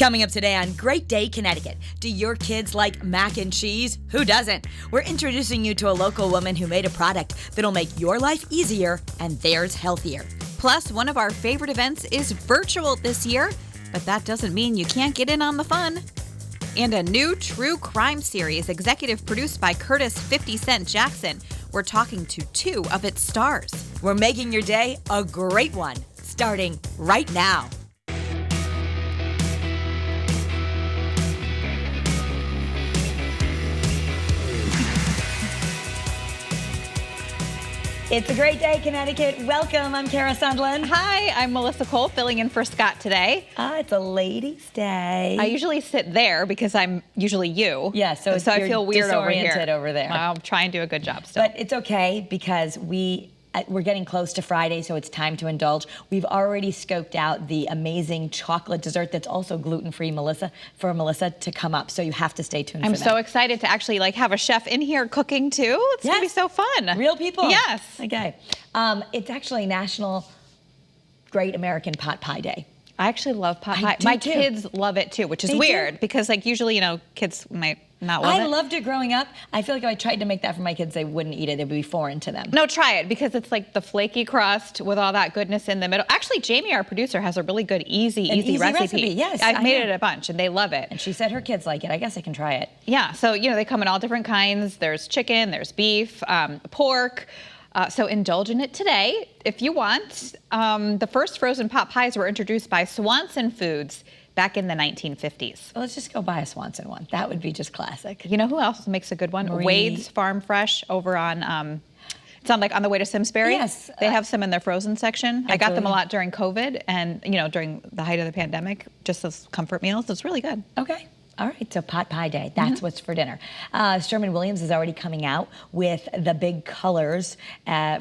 Coming up today on Great Day Connecticut. Do your kids like mac and cheese? Who doesn't? We're introducing you to a local woman who made a product that'll make your life easier and theirs healthier. Plus, one of our favorite events is virtual this year, but that doesn't mean you can't get in on the fun. And a new true crime series executive produced by Curtis 50 Cent Jackson. We're talking to two of its stars. We're making your day a great one, starting right now. It's a great day, Connecticut. Welcome. I'm Kara Sundlun. Hi, I'm Melissa Cole, filling in for Scott today. It's a ladies' day. I usually sit there because I'm usually you. Yeah, so I feel weird over here. Disoriented over there. I'll try and do a good job still. But it's okay because we're getting close to Friday, so it's time to indulge. We've already scoped out the amazing chocolate dessert that's also gluten-free, for Melissa to come up. So you have to stay tuned. I'm so excited to actually have a chef in here cooking too. It's gonna be so fun. Real people. Yes. Okay. It's actually National Great American Pot Pie Day. I actually love pot pie. My kids love it too, which is weird because usually kids might not love it. I loved it growing up. I feel like if I tried to make that for my kids, they wouldn't eat it. It would be foreign to them. No, try it because it's like the flaky crust with all that goodness in the middle. Actually, Jamie, our producer, has a really good easy recipe. Yes, I've made it a bunch and they love it. And she said her kids like it. I guess I can try it. Yeah, so they come in all different kinds. There's chicken, there's beef, pork. So indulge in it today if you want. The first frozen pot pies were introduced by Swanson Foods back in the 1950s. Well, let's just go buy a Swanson one. That would be just classic. You know who else makes a good one? Wade's Farm Fresh over on, it's on on the way to Simsbury. Yes. They have some in their frozen section. Absolutely. I got them a lot during COVID and, during the height of the pandemic, just as comfort meals. It's really good. Okay. All right, so pot pie day, that's what's for dinner. SherwinWilliams is already coming out with the big colors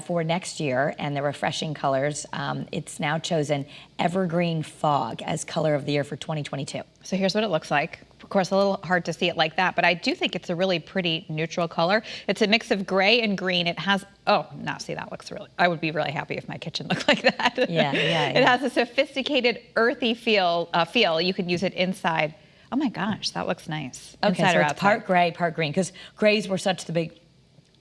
for next year and the refreshing colors. It's now chosen Evergreen Fog as color of the year for 2022. So here's what it looks like. Of course, a little hard to see it like that, but I do think it's a really pretty neutral color. It's a mix of gray and green. It has, see, that looks I would be really happy if my kitchen looked like that. Yeah. It has a sophisticated, earthy feel. You can use it inside. Oh my gosh, that looks nice. Okay, inside so or it's outside? part gray, part green, because grays were such the big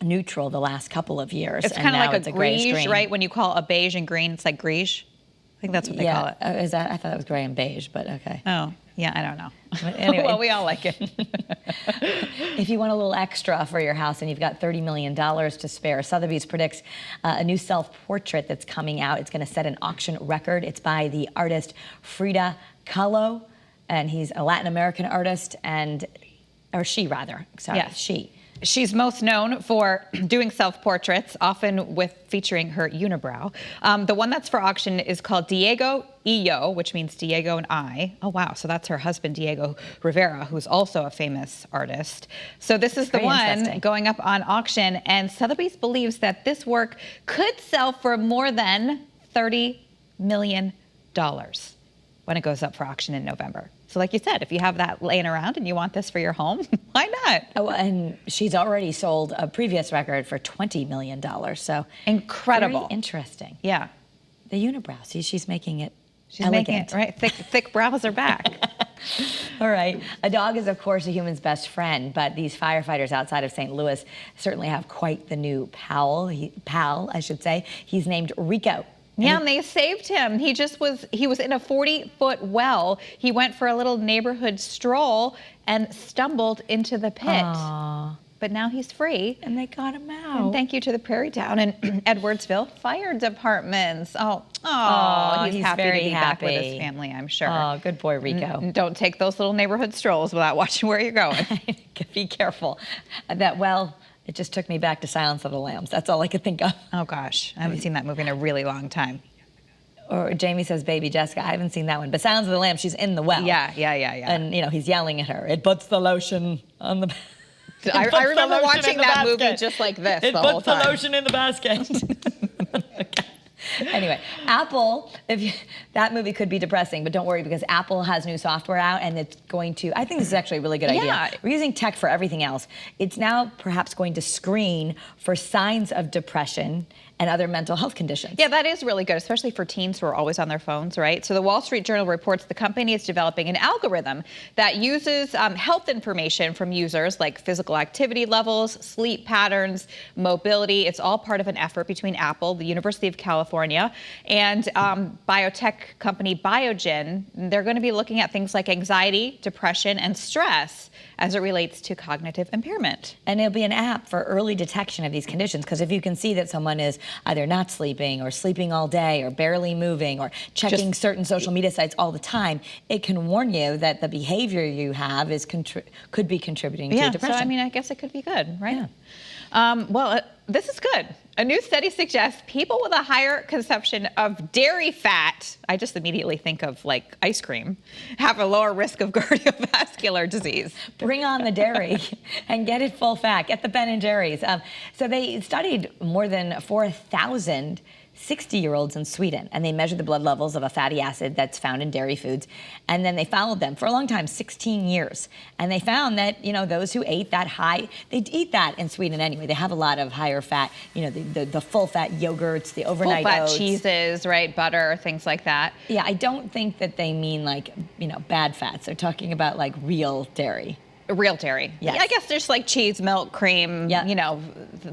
neutral the last couple of years. It's kind of like a greige, right? When you call a beige and green, it's like greige. I think that's what they call it. Is that? I thought it was gray and beige, but okay. Oh, yeah, I don't know. But anyway. Well, we all like it. If you want a little extra for your house and you've got $30 million to spare, Sotheby's predicts a new self-portrait that's coming out. It's going to set an auction record. It's by the artist Frida Kahlo. And he's a Latin American artist, she. She's most known for doing self-portraits, often featuring her unibrow. The one that's for auction is called Diego y Yo, which means Diego and I. Oh, wow. So that's her husband, Diego Rivera, who's also a famous artist. So this is the one going up on auction, and Sotheby's believes that this work could sell for more than $30 million when it goes up for auction in November. So like you said, if you have that laying around and you want this for your home, why not? Oh, and she's already sold a previous record for $20 million. So incredible. Very interesting. Yeah. The unibrow. See, she's making it making it, right? Thick brows are back. All right. A dog is, of course, a human's best friend, but these firefighters outside of St. Louis certainly have quite the new pal, I should say. He's named Rico. Yeah, and they saved him. He was in a 40-foot well. He went for a little neighborhood stroll and stumbled into the pit. Aww. But now he's free. And they got him out. And thank you to the Prairie Town and Edwardsville Fire Departments. He's happy to be back with his family, I'm sure. Oh, good boy, Rico. Don't take those little neighborhood strolls without watching where you're going. Be careful. It just took me back to Silence of the Lambs. That's all I could think of. Oh, gosh. I haven't seen that movie in a really long time. Or Jamie says, Baby Jessica. I haven't seen that one. But Silence of the Lambs, she's in the well. Yeah. And, he's yelling at her. It puts the lotion on the... I remember watching that movie just like this the whole time. It puts the lotion in the basket. Okay. Anyway, Apple, that movie could be depressing, but don't worry because Apple has new software out and it's going to, I think this is actually a really good idea. We're using tech for everything else. It's now perhaps going to screen for signs of depression and other mental health conditions. Yeah, that is really good, especially for teens who are always on their phones, right? So the Wall Street Journal reports the company is developing an algorithm that uses health information from users like physical activity levels, sleep patterns, mobility. It's all part of an effort between Apple, the University of California, and biotech company Biogen. They're going to be looking at things like anxiety, depression, and stress as it relates to cognitive impairment. And it'll be an app for early detection of these conditions, because if you can see that someone is either not sleeping or sleeping all day or barely moving or checking certain social media sites all the time, it can warn you that the behavior you have is could be contributing to depression. So I mean, I guess it could be good, right? Yeah. This is good. A new study suggests people with a higher consumption of dairy fat, I just immediately think of like ice cream, have a lower risk of cardiovascular disease. Bring on the dairy and get it full fat. Get the Ben and Jerry's. So they studied more than 4,000 60-year-olds in Sweden, and they measured the blood levels of a fatty acid that's found in dairy foods, and then they followed them for a long time, 16 years, and they found that, you know, those who ate that high, they eat that in Sweden anyway. They have a lot of higher fat, you know, the full-fat yogurts, the overnight full-fat oats, cheeses, right, butter, things like that. Yeah, I don't think that they mean like, you know, bad fats. They're talking about like real dairy. Real dairy. Yes. I guess there's like cheese, milk, cream, you know,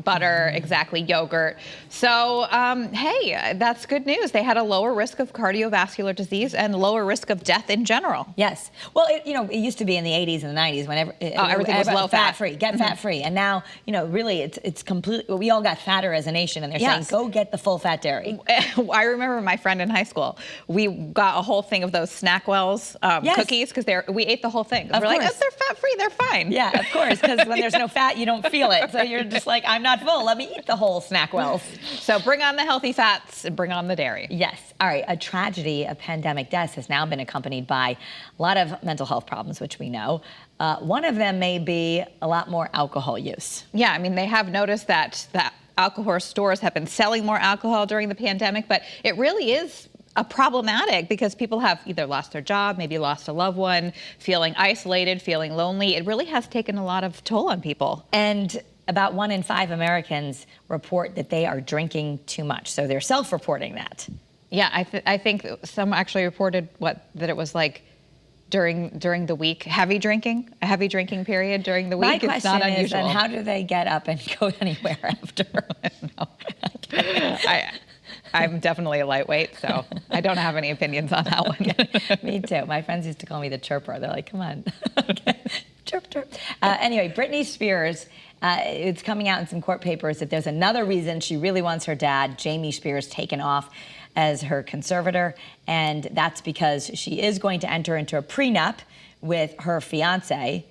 butter, exactly, yogurt. So, hey, that's good news. They had a lower risk of cardiovascular disease and lower risk of death in general. Yes. Well, it used to be in the 80s and the 90s when everything was low fat. Free, get fat free. And now, you know, really it's completely, we all got fatter as a nation, and they're saying, go get the full fat dairy. I remember my friend in high school, we got a whole thing of those Snackwells cookies, because we ate the whole thing. We're like, oh, they're fat free, they're fine. Yeah, of course, because when there's no fat, you don't feel it. So you're just like, I'm not full. Let me eat the whole Snackwells. So bring on the healthy fats and bring on the dairy. Yes. All right. A tragedy of pandemic deaths has now been accompanied by a lot of mental health problems, which we know. One of them may be a lot more alcohol use. Yeah, I mean, they have noticed that alcohol stores have been selling more alcohol during the pandemic, but it really is problematic because people have either lost their job, maybe lost a loved one, feeling isolated, feeling lonely. It really has taken a lot of toll on people. And about 1 in 5 Americans report that they are drinking too much. So they're self-reporting that. Yeah, I think some actually reported that it was like during the week, a heavy drinking period during the week. My it's not question is, unusual. and how do they get up and go anywhere after? I'm definitely a lightweight, so I don't have any opinions on that one. Me too. My friends used to call me the chirper. They're like, come on. Okay. Chirp, chirp. Anyway, Britney Spears, it's coming out in some court papers that there's another reason she really wants her dad, Jamie Spears, taken off as her conservator, and that's because she is going to enter into a prenup with her fiance.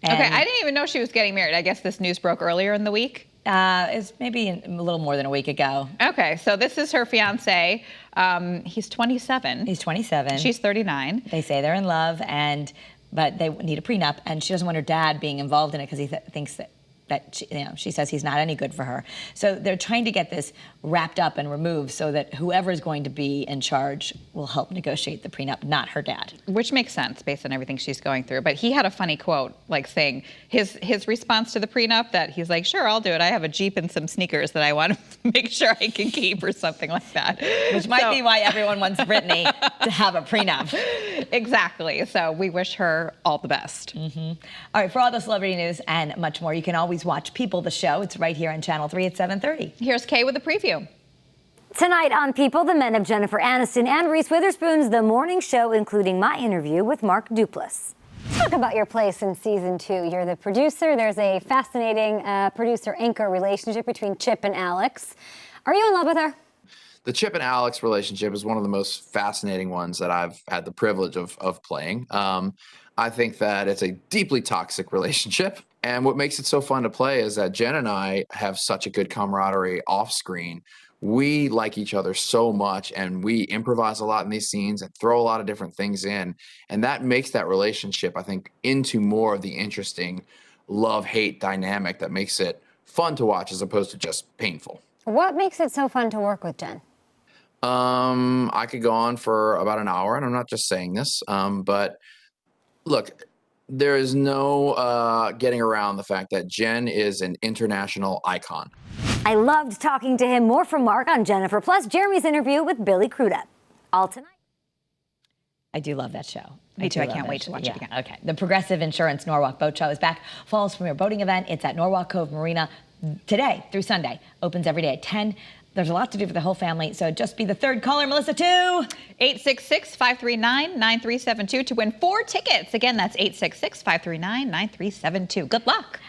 Okay, I didn't even know she was getting married. I guess this news broke earlier in the week. It's maybe a little more than a week ago. Okay, so this is her fiance. He's 27. He's 27. She's 39. They say they're in love, but they need a prenup, and she doesn't want her dad being involved in it because he thinks that she says he's not any good for her. So they're trying to get this wrapped up and removed so that whoever's going to be in charge will help negotiate the prenup, not her dad. Which makes sense based on everything she's going through. But he had a funny quote, like saying his response to the prenup, that he's like, sure, I'll do it. I have a Jeep and some sneakers that I want to make sure I can keep, or something like that. Which might be why everyone wants Britney to have a prenup. Exactly. So we wish her all the best. Mm-hmm. All right, for all the celebrity news and much more, you can always watch People, the show. It's right here on Channel 3 at 7:30. Here's Kay with a preview. Tonight on People, the men of Jennifer Aniston and Reese Witherspoon's The Morning Show, including my interview with Mark Duplass. Talk about your place in season 2. You're the producer. There's a fascinating producer-anchor relationship between Chip and Alex. Are you in love with her? The Chip and Alex relationship is one of the most fascinating ones that I've had the privilege of playing. I think that it's a deeply toxic relationship. And what makes it so fun to play is that Jen and I have such a good camaraderie off screen. We like each other so much, and we improvise a lot in these scenes and throw a lot of different things in. And that makes that relationship, I think, into more of the interesting love-hate dynamic that makes it fun to watch as opposed to just painful. What makes it so fun to work with Jen? I could go on for about an hour, and I'm not just saying this, but look, there is no getting around the fact that Jen is an international icon. I loved talking to him. More from Mark on Jennifer, plus Jeremy's interview with Billy Crudup. All tonight. I do love that show. Me too. do I love can't that wait to show. watch it again. Okay. The Progressive Insurance Norwalk Boat Show is back. Fall's premier boating event. It's at Norwalk Cove Marina today through Sunday. Opens every day at 10. There's a lot to do for the whole family, so just be the third caller, Melissa, to 866-539-9372 to win 4 tickets. Again, that's 866-539-9372. Good luck.